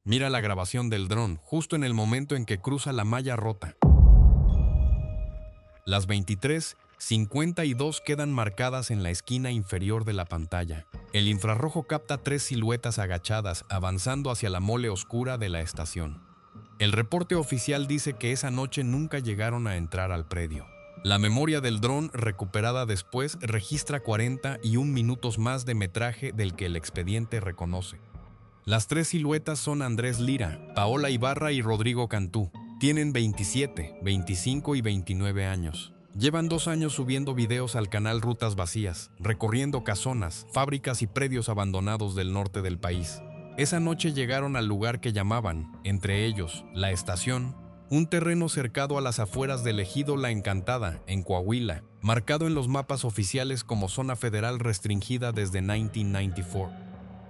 Mira la grabación del dron justo en el momento en que cruza la malla rota. Las 23:52 quedan marcadas en la esquina inferior de la pantalla. El infrarrojo capta 3 siluetas agachadas avanzando hacia la mole oscura de la estación. El reporte oficial dice que esa noche nunca llegaron a entrar al predio. La memoria del dron recuperada después registra 41 minutos más de metraje del que el expediente reconoce. Las 3 siluetas son Andrés Lira, Paola Ibarra y Rodrigo Cantú. Tienen 27, 25 y 29 años. Llevan 2 años subiendo videos al canal Rutas Vacías, recorriendo casonas, fábricas y predios abandonados del norte del país. Esa noche llegaron al lugar que llamaban, entre ellos, La Estación, un terreno cercado a las afueras del ejido La Encantada, en Coahuila, marcado en los mapas oficiales como zona federal restringida desde 1994.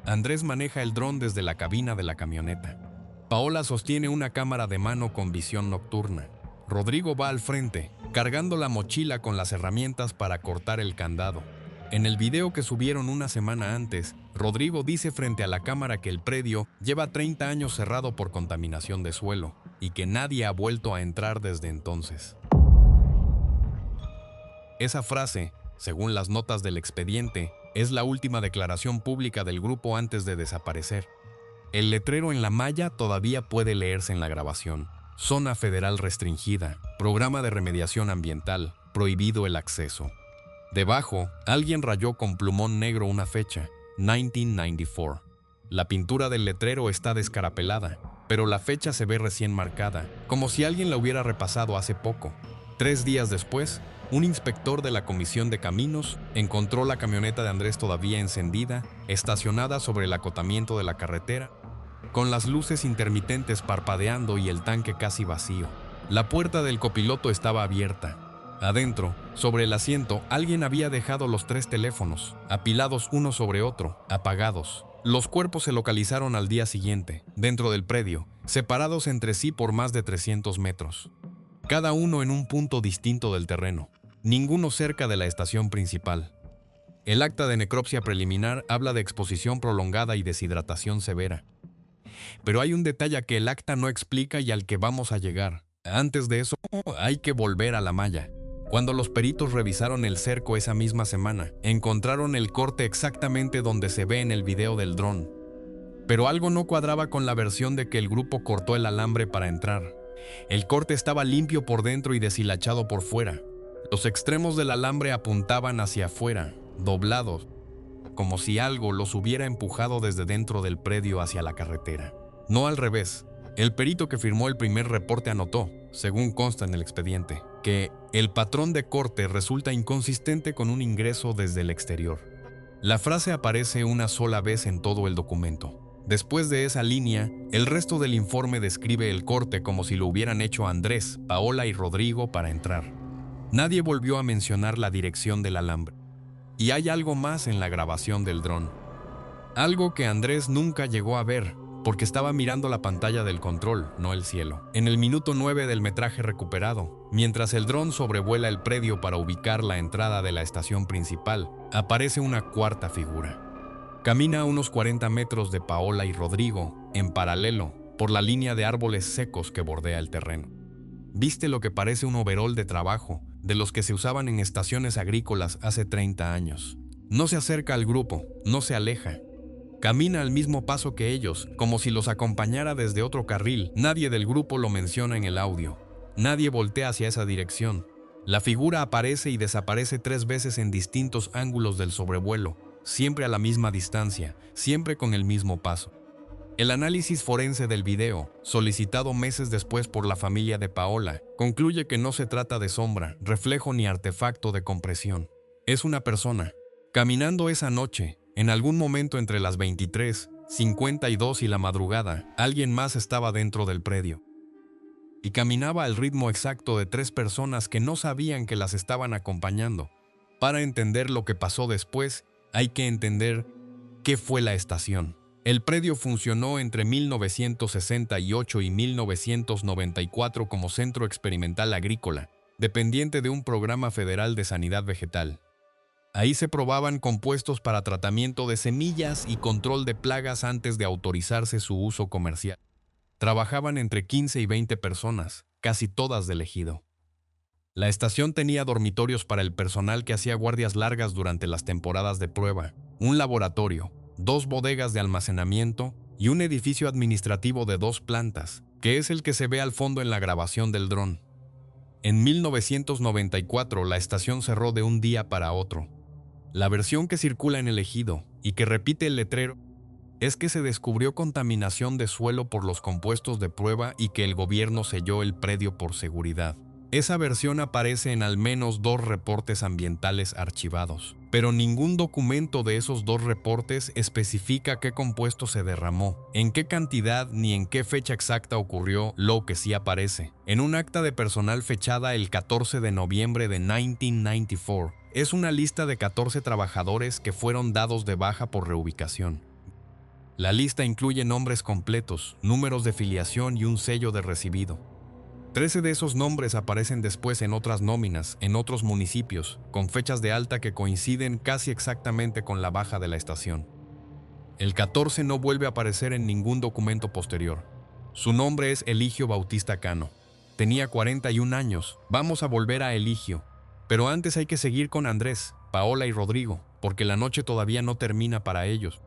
Andrés maneja el dron desde la cabina de la camioneta. Paola sostiene una cámara de mano con visión nocturna. Rodrigo va al frente, cargando la mochila con las herramientas para cortar el candado. En el video que subieron una semana antes, Rodrigo dice frente a la cámara que el predio lleva 30 años cerrado por contaminación de suelo y que nadie ha vuelto a entrar desde entonces. Esa frase, según las notas del expediente, es la última declaración pública del grupo antes de desaparecer. El letrero en la malla todavía puede leerse en la grabación. Zona federal restringida, programa de remediación ambiental, prohibido el acceso. Debajo, alguien rayó con plumón negro una fecha, 1994. La pintura del letrero está descarapelada, pero la fecha se ve recién marcada, como si alguien la hubiera repasado hace poco. 3 días después, un inspector de la Comisión de Caminos encontró la camioneta de Andrés todavía encendida, estacionada sobre el acotamiento de la carretera, con las luces intermitentes parpadeando y el tanque casi vacío. La puerta del copiloto estaba abierta. Adentro, sobre el asiento, alguien había dejado los 3 teléfonos, apilados uno sobre otro, apagados. Los cuerpos se localizaron al día siguiente, dentro del predio, separados entre sí por más de 300 metros. Cada uno en un punto distinto del terreno, ninguno cerca de la estación principal. El acta de necropsia preliminar habla de exposición prolongada y deshidratación severa. Pero hay un detalle que el acta no explica y al que vamos a llegar. Antes de eso, hay que volver a la malla. Cuando los peritos revisaron el cerco esa misma semana, encontraron el corte exactamente donde se ve en el video del dron. Pero algo no cuadraba con la versión de que el grupo cortó el alambre para entrar. El corte estaba limpio por dentro y deshilachado por fuera. Los extremos del alambre apuntaban hacia afuera, doblados, como si algo los hubiera empujado desde dentro del predio hacia la carretera. No al revés. El perito que firmó el primer reporte anotó, según consta en el expediente, que el patrón de corte resulta inconsistente con un ingreso desde el exterior. La frase aparece una sola vez en todo el documento. Después de esa línea, el resto del informe describe el corte como si lo hubieran hecho Andrés, Paola y Rodrigo para entrar. Nadie volvió a mencionar la dirección del alambre. Y hay algo más en la grabación del dron. Algo que Andrés nunca llegó a ver, porque estaba mirando la pantalla del control, no el cielo. En el minuto 9 del metraje recuperado, mientras el dron sobrevuela el predio para ubicar la entrada de la estación principal, aparece una cuarta figura. Camina a unos 40 metros de Paola y Rodrigo, en paralelo, por la línea de árboles secos que bordea el terreno. Viste lo que parece un overol de trabajo, de los que se usaban en estaciones agrícolas hace 30 años. No se acerca al grupo, no se aleja. Camina al mismo paso que ellos, como si los acompañara desde otro carril. Nadie del grupo lo menciona en el audio. Nadie voltea hacia esa dirección. La figura aparece y desaparece 3 veces en distintos ángulos del sobrevuelo, siempre a la misma distancia, siempre con el mismo paso. El análisis forense del video, solicitado meses después por la familia de Paola, concluye que no se trata de sombra, reflejo ni artefacto de compresión. Es una persona. Caminando esa noche, en algún momento entre las 23:52 y la madrugada, alguien más estaba dentro del predio. Y caminaba al ritmo exacto de 3 personas que no sabían que las estaban acompañando. Para entender lo que pasó después, hay que entender qué fue la estación. El predio funcionó entre 1968 y 1994 como centro experimental agrícola, dependiente de un programa federal de sanidad vegetal. Ahí se probaban compuestos para tratamiento de semillas y control de plagas antes de autorizarse su uso comercial. Trabajaban entre 15 y 20 personas, casi todas del ejido. La estación tenía dormitorios para el personal que hacía guardias largas durante las temporadas de prueba, un laboratorio, 2 bodegas de almacenamiento y un edificio administrativo de 2 plantas, que es el que se ve al fondo en la grabación del dron. En 1994 la estación cerró de un día para otro. La versión que circula en el ejido y que repite el letrero es que se descubrió contaminación de suelo por los compuestos de prueba y que el gobierno selló el predio por seguridad. Esa versión aparece en al menos 2 reportes ambientales archivados, pero ningún documento de esos 2 reportes especifica qué compuesto se derramó, en qué cantidad ni en qué fecha exacta ocurrió. Lo que sí aparece en un acta de personal fechada el 14 de noviembre de 1994 es una lista de 14 trabajadores que fueron dados de baja por reubicación. La lista incluye nombres completos, números de filiación y un sello de recibido. 13 de esos nombres aparecen después en otras nóminas, en otros municipios, con fechas de alta que coinciden casi exactamente con la baja de la estación. El 14 no vuelve a aparecer en ningún documento posterior. Su nombre es Eligio Bautista Cano. Tenía 41 años. Vamos a volver a Eligio. Pero antes hay que seguir con Andrés, Paola y Rodrigo, porque la noche todavía no termina para ellos.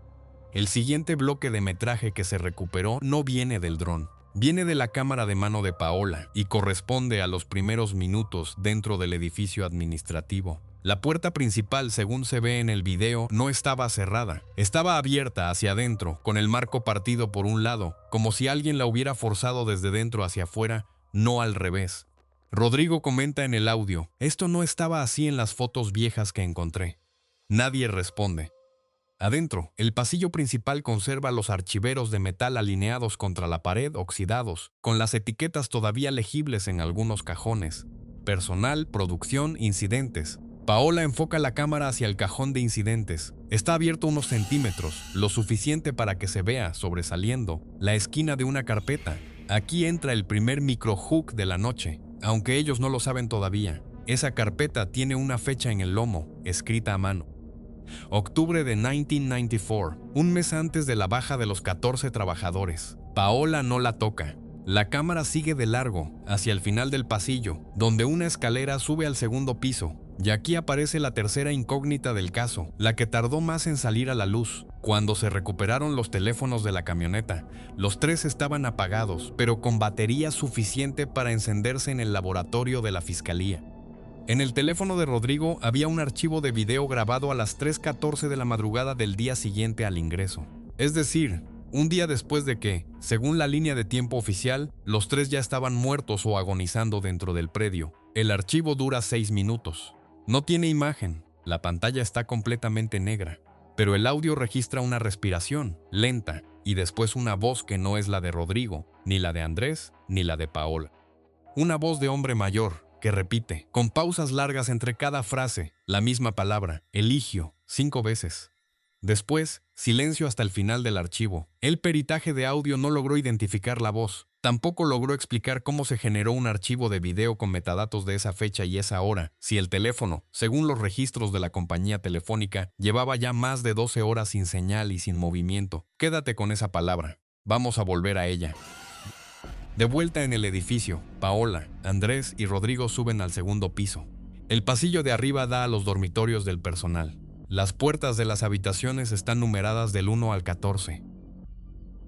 El siguiente bloque de metraje que se recuperó no viene del dron. Viene de la cámara de mano de Paola y corresponde a los primeros minutos dentro del edificio administrativo. La puerta principal, según se ve en el video, no estaba cerrada. Estaba abierta hacia adentro, con el marco partido por un lado, como si alguien la hubiera forzado desde dentro hacia afuera, no al revés. Rodrigo comenta en el audio, esto no estaba así en las fotos viejas que encontré. Nadie responde. Adentro, el pasillo principal conserva los archiveros de metal alineados contra la pared oxidados, con las etiquetas todavía legibles en algunos cajones. Personal, producción, incidentes. Paola enfoca la cámara hacia el cajón de incidentes. Está abierto unos centímetros, lo suficiente para que se vea, sobresaliendo, la esquina de una carpeta. Aquí entra el primer microhook de la noche, aunque ellos no lo saben todavía. Esa carpeta tiene una fecha en el lomo, escrita a mano. Octubre de 1994, un mes antes de la baja de los 14 trabajadores. Paola no la toca. La cámara sigue de largo, hacia el final del pasillo, donde una escalera sube al segundo piso. Y aquí aparece la tercera incógnita del caso, la que tardó más en salir a la luz. Cuando se recuperaron los teléfonos de la camioneta, los 3 estaban apagados, pero con batería suficiente para encenderse en el laboratorio de la fiscalía. En el teléfono de Rodrigo había un archivo de video grabado a las 3:14 de la madrugada del día siguiente al ingreso. Es decir, un día después de que, según la línea de tiempo oficial, los 3 ya estaban muertos o agonizando dentro del predio. El archivo dura 6 minutos. No tiene imagen, la pantalla está completamente negra, pero el audio registra una respiración lenta y después una voz que no es la de Rodrigo, ni la de Andrés, ni la de Paola. Una voz de hombre mayor, que repite, con pausas largas entre cada frase, la misma palabra, Eligio, 5 veces. Después, silencio hasta el final del archivo. El peritaje de audio no logró identificar la voz. Tampoco logró explicar cómo se generó un archivo de video con metadatos de esa fecha y esa hora, si el teléfono, según los registros de la compañía telefónica, llevaba ya más de 12 horas sin señal y sin movimiento. Quédate con esa palabra. Vamos a volver a ella. De vuelta en el edificio, Paola, Andrés y Rodrigo suben al segundo piso. El pasillo de arriba da a los dormitorios del personal. Las puertas de las habitaciones están numeradas del 1 al 14.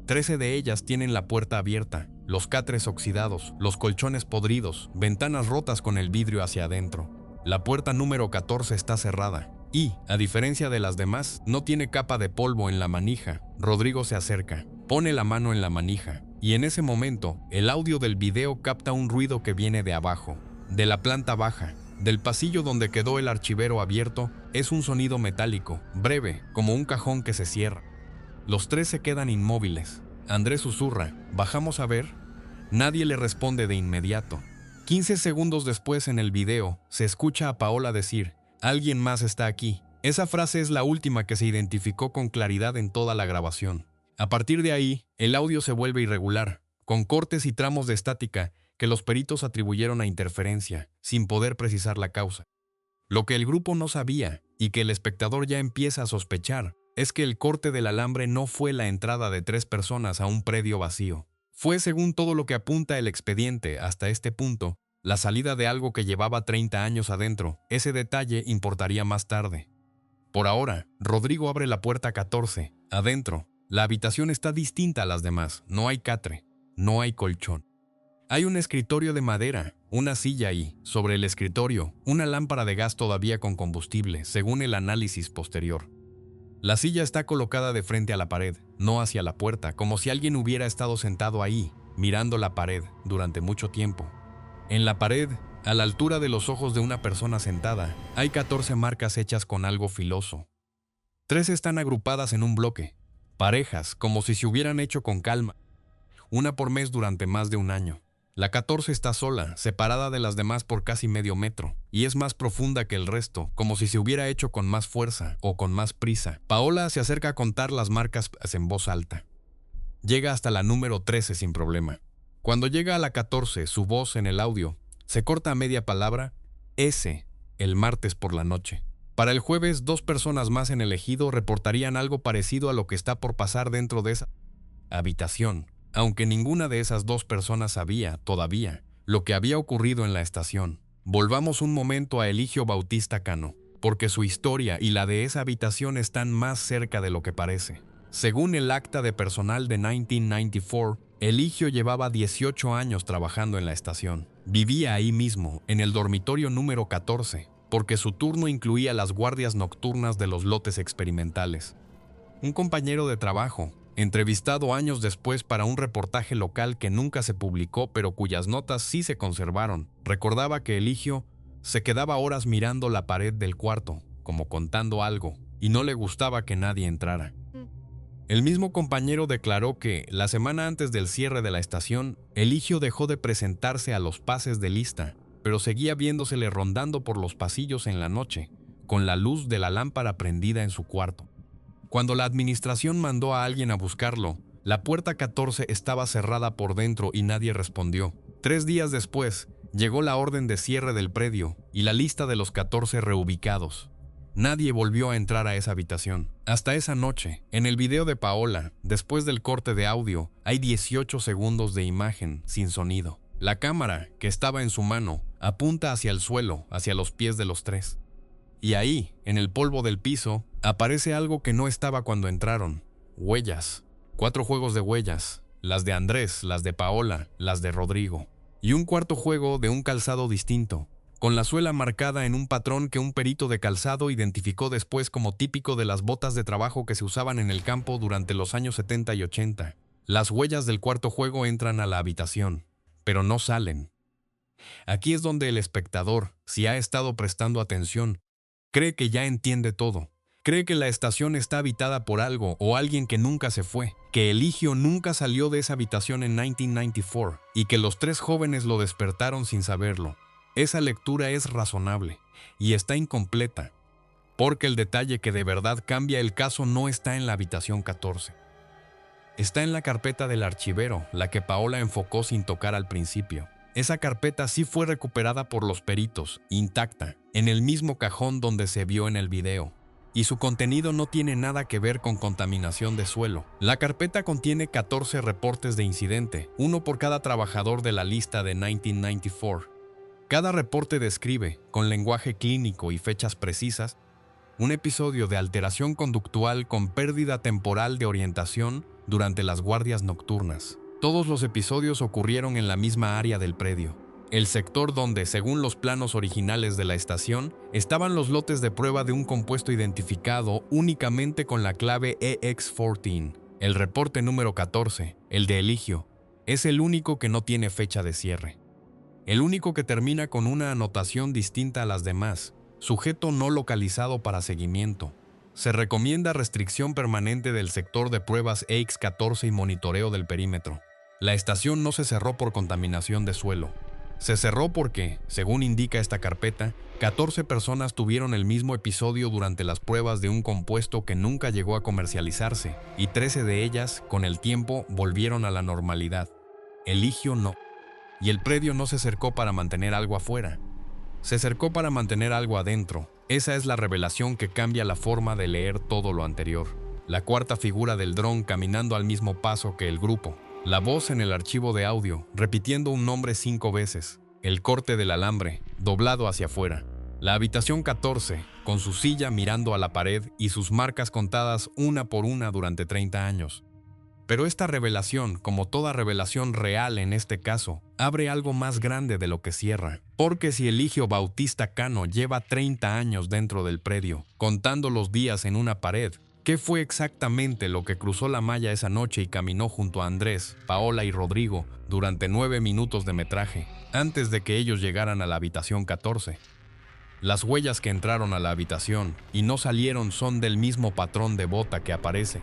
13 de ellas tienen la puerta abierta, los catres oxidados, los colchones podridos, ventanas rotas con el vidrio hacia adentro. La puerta número 14 está cerrada y, a diferencia de las demás, no tiene capa de polvo en la manija. Rodrigo se acerca, pone la mano en la manija. Y en ese momento, el audio del video capta un ruido que viene de abajo, de la planta baja, del pasillo donde quedó el archivero abierto. Es un sonido metálico, breve, como un cajón que se cierra. Los 3 se quedan inmóviles. Andrés susurra, ¿bajamos a ver? Nadie le responde de inmediato. 15 segundos después en el video, se escucha a Paola decir, «Alguien más está aquí». Esa frase es la última que se identificó con claridad en toda la grabación. A partir de ahí, el audio se vuelve irregular, con cortes y tramos de estática que los peritos atribuyeron a interferencia, sin poder precisar la causa. Lo que el grupo no sabía, y que el espectador ya empieza a sospechar es que el corte del alambre no fue la entrada de 3 personas a un predio vacío. Fue, según todo lo que apunta el expediente hasta este punto, la salida de algo que llevaba 30 años adentro. Ese detalle importaría más tarde. Por ahora, Rodrigo abre la puerta 14. Adentro, la habitación está distinta a las demás. No hay catre, no hay colchón. Hay un escritorio de madera, una silla y, sobre el escritorio, una lámpara de gas todavía con combustible, según el análisis posterior. La silla está colocada de frente a la pared, no hacia la puerta, como si alguien hubiera estado sentado ahí, mirando la pared, durante mucho tiempo. En la pared, a la altura de los ojos de una persona sentada, hay 14 marcas hechas con algo filoso. 3 están agrupadas en un bloque, parejas, como si se hubieran hecho con calma, una por mes durante más de un año. La 14 está sola, separada de las demás por casi medio metro, y es más profunda que el resto, como si se hubiera hecho con más fuerza o con más prisa. Paola se acerca a contar las marcas en voz alta. Llega hasta la número 13 sin problema. Cuando llega a la 14, su voz en el audio se corta a media palabra, el martes por la noche. Para el jueves, 2 personas más en el ejido reportarían algo parecido a lo que está por pasar dentro de esa habitación, aunque ninguna de esas 2 personas sabía, todavía, lo que había ocurrido en la estación. Volvamos un momento a Eligio Bautista Cano, porque su historia y la de esa habitación están más cerca de lo que parece. Según el acta de personal de 1994, Eligio llevaba 18 años trabajando en la estación. Vivía ahí mismo, en el dormitorio número 14, porque su turno incluía las guardias nocturnas de los lotes experimentales. Un compañero de trabajo, entrevistado años después para un reportaje local que nunca se publicó pero cuyas notas sí se conservaron, recordaba que Eligio se quedaba horas mirando la pared del cuarto, como contando algo, y no le gustaba que nadie entrara. El mismo compañero declaró que, la semana antes del cierre de la estación, Eligio dejó de presentarse a los pases de lista, pero seguía viéndosele rondando por los pasillos en la noche, con la luz de la lámpara prendida en su cuarto. Cuando la administración mandó a alguien a buscarlo, la puerta 14 estaba cerrada por dentro y nadie respondió. 3 días después, llegó la orden de cierre del predio y la lista de los 14 reubicados. Nadie volvió a entrar a esa habitación. Hasta esa noche, en el video de Paola, después del corte de audio, hay 18 segundos de imagen sin sonido. La cámara, que estaba en su mano, apunta hacia el suelo, hacia los pies de los 3. Y ahí, en el polvo del piso, aparece algo que no estaba cuando entraron. Huellas. 4 juegos de huellas. Las de Andrés, las de Paola, las de Rodrigo. Y un cuarto juego de un calzado distinto, con la suela marcada en un patrón que un perito de calzado identificó después como típico de las botas de trabajo que se usaban en el campo durante los años 70 y 80. Las huellas del cuarto juego entran a la habitación, pero no salen. Aquí es donde el espectador, si ha estado prestando atención, cree que ya entiende todo. Cree que la estación está habitada por algo o alguien que nunca se fue, que Eligio nunca salió de esa habitación en 1994 y que los 3 jóvenes lo despertaron sin saberlo. Esa lectura es razonable y está incompleta, porque el detalle que de verdad cambia el caso no está en la habitación 14. Está en la carpeta del archivero, la que Paola enfocó sin tocar al principio. Esa carpeta sí fue recuperada por los peritos, intacta, en el mismo cajón donde se vio en el video. Y su contenido no tiene nada que ver con contaminación de suelo. La carpeta contiene 14 reportes de incidente, uno por cada trabajador de la lista de 1994. Cada reporte describe, con lenguaje clínico y fechas precisas, un episodio de alteración conductual con pérdida temporal de orientación durante las guardias nocturnas. Todos los episodios ocurrieron en la misma área del predio, el sector donde, según los planos originales de la estación, estaban los lotes de prueba de un compuesto identificado únicamente con la clave EX14. El reporte número 14, el de Eligio, es el único que no tiene fecha de cierre. El único que termina con una anotación distinta a las demás, sujeto no localizado para seguimiento. Se recomienda restricción permanente del sector de pruebas EX14 y monitoreo del perímetro. La estación no se cerró por contaminación de suelo. Se cerró porque, según indica esta carpeta, 14 personas tuvieron el mismo episodio durante las pruebas de un compuesto que nunca llegó a comercializarse, y 13 de ellas, con el tiempo, volvieron a la normalidad. Eligio no. Y el predio no se cercó para mantener algo afuera. Se cercó para mantener algo adentro, Esa es la revelación que cambia la forma de leer todo lo anterior. La cuarta figura del dron caminando al mismo paso que el grupo. La voz en el archivo de audio, repitiendo un nombre 5 veces. El corte del alambre, doblado hacia afuera. La habitación 14, con su silla mirando a la pared y sus marcas contadas una por una durante 30 años. Pero esta revelación, como toda revelación real en este caso, abre algo más grande de lo que cierra. Porque si Eligio Bautista Cano lleva 30 años dentro del predio, contando los días en una pared, ¿qué fue exactamente lo que cruzó la malla esa noche y caminó junto a Andrés, Paola y Rodrigo durante 9 minutos de metraje, antes de que ellos llegaran a la habitación 14? Las huellas que entraron a la habitación y no salieron son del mismo patrón de bota que aparece,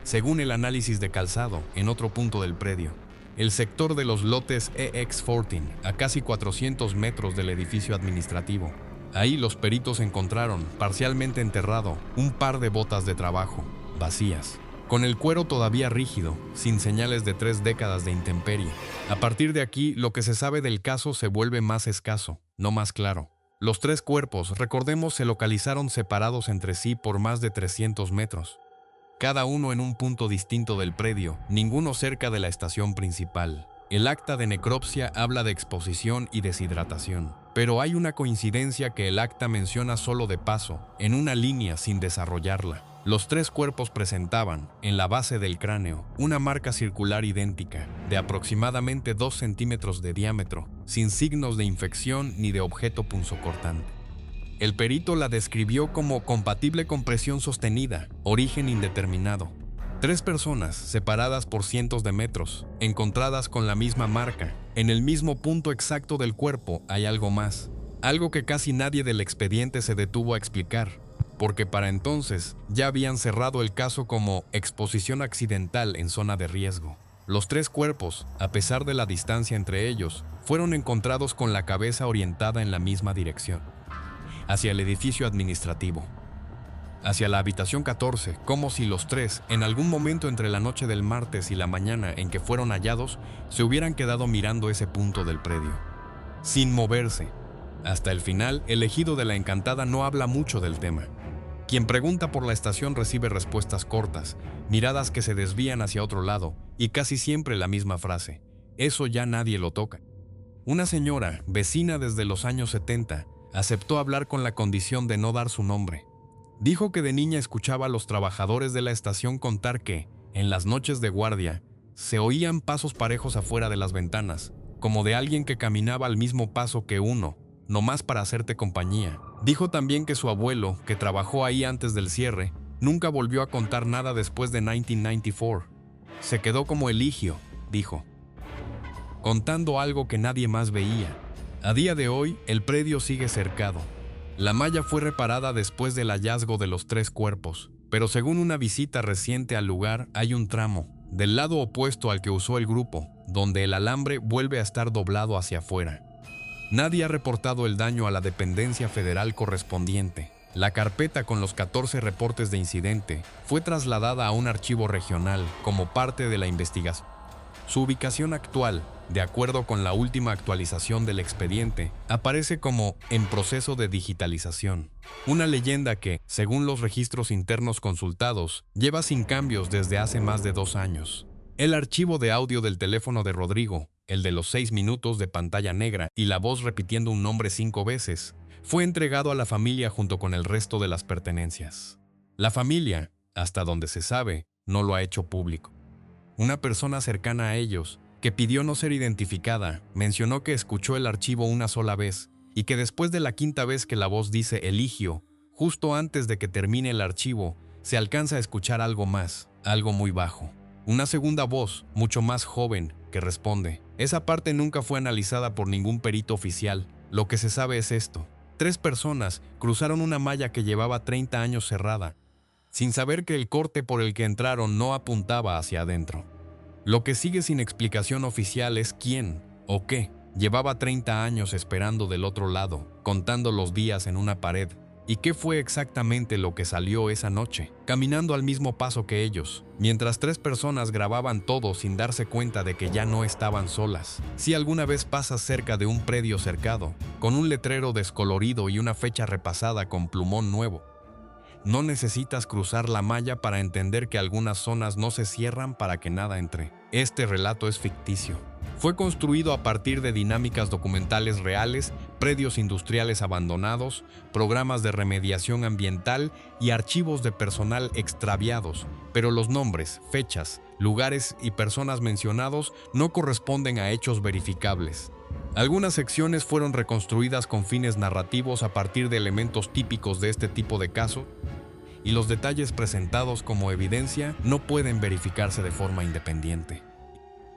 según el análisis de calzado, en otro punto del predio. El sector de los lotes EX14, a casi 400 metros del edificio administrativo. Ahí los peritos encontraron, parcialmente enterrado, un par de botas de trabajo, vacías, con el cuero todavía rígido, sin señales de 3 décadas de intemperie. A partir de aquí, lo que se sabe del caso se vuelve más escaso, no más claro. Los 3 cuerpos, recordemos, se localizaron separados entre sí por más de 300 metros. Cada uno en un punto distinto del predio, ninguno cerca de la estación principal. El acta de necropsia habla de exposición y deshidratación, pero hay una coincidencia que el acta menciona solo de paso, en una línea sin desarrollarla. Los 3 cuerpos presentaban, en la base del cráneo, una marca circular idéntica, de aproximadamente 2 centímetros de diámetro, sin signos de infección ni de objeto punzocortante. El perito la describió como compatible con presión sostenida, origen indeterminado. 3 personas, separadas por cientos de metros, encontradas con la misma marca. En el mismo punto exacto del cuerpo hay algo más, algo que casi nadie del expediente se detuvo a explicar, porque para entonces ya habían cerrado el caso como exposición accidental en zona de riesgo. Los 3 cuerpos, a pesar de la distancia entre ellos, fueron encontrados con la cabeza orientada en la misma dirección, hacia el edificio administrativo, hacia la habitación 14, como si los 3, en algún momento entre la noche del martes y la mañana en que fueron hallados, se hubieran quedado mirando ese punto del predio, sin moverse. Hasta el final, el ejido de La Encantada no habla mucho del tema. Quien pregunta por la estación recibe respuestas cortas, miradas que se desvían hacia otro lado, y casi siempre la misma frase: eso ya nadie lo toca. Una señora, vecina desde los años 70, aceptó hablar con la condición de no dar su nombre. Dijo que de niña escuchaba a los trabajadores de la estación contar que, en las noches de guardia, se oían pasos parejos afuera de las ventanas, como de alguien que caminaba al mismo paso que uno, nomás para hacerte compañía. Dijo también que su abuelo, que trabajó ahí antes del cierre, nunca volvió a contar nada después de 1994. Se quedó como Eligio, dijo, contando algo que nadie más veía. A día de hoy, el predio sigue cercado. La malla fue reparada después del hallazgo de los 3 cuerpos, pero según una visita reciente al lugar, hay un tramo, del lado opuesto al que usó el grupo, donde el alambre vuelve a estar doblado hacia afuera. Nadie ha reportado el daño a la dependencia federal correspondiente. La carpeta con los 14 reportes de incidente fue trasladada a un archivo regional como parte de la investigación. Su ubicación actual, de acuerdo con la última actualización del expediente, aparece como en proceso de digitalización. Una leyenda que, según los registros internos consultados, lleva sin cambios desde hace más de 2 años. El archivo de audio del teléfono de Rodrigo, el de los 6 minutos de pantalla negra y la voz repitiendo un nombre 5 veces, fue entregado a la familia junto con el resto de las pertenencias. La familia, hasta donde se sabe, no lo ha hecho público. Una persona cercana a ellos, que pidió no ser identificada, mencionó que escuchó el archivo una sola vez y que después de la 5ª vez que la voz dice Eligio, justo antes de que termine el archivo, se alcanza a escuchar algo más, algo muy bajo. Una segunda voz, mucho más joven, que responde. Esa parte nunca fue analizada por ningún perito oficial. Lo que se sabe es esto: 3 personas cruzaron una malla que llevaba 30 años cerrada, sin saber que el corte por el que entraron no apuntaba hacia adentro. Lo que sigue sin explicación oficial es quién o qué llevaba 30 años esperando del otro lado, contando los días en una pared, ¿Y qué fue exactamente lo que salió esa noche? Caminando al mismo paso que ellos, mientras 3 personas grababan todo sin darse cuenta de que ya no estaban solas. Si alguna vez pasas cerca de un predio cercado, con un letrero descolorido y una fecha repasada con plumón nuevo, no necesitas cruzar la malla para entender que algunas zonas no se cierran para que nada entre. Este relato es ficticio. Fue construido a partir de dinámicas documentales reales, predios industriales abandonados, programas de remediación ambiental y archivos de personal extraviados, pero los nombres, fechas, lugares y personas mencionados no corresponden a hechos verificables. Algunas secciones fueron reconstruidas con fines narrativos a partir de elementos típicos de este tipo de caso, y los detalles presentados como evidencia no pueden verificarse de forma independiente.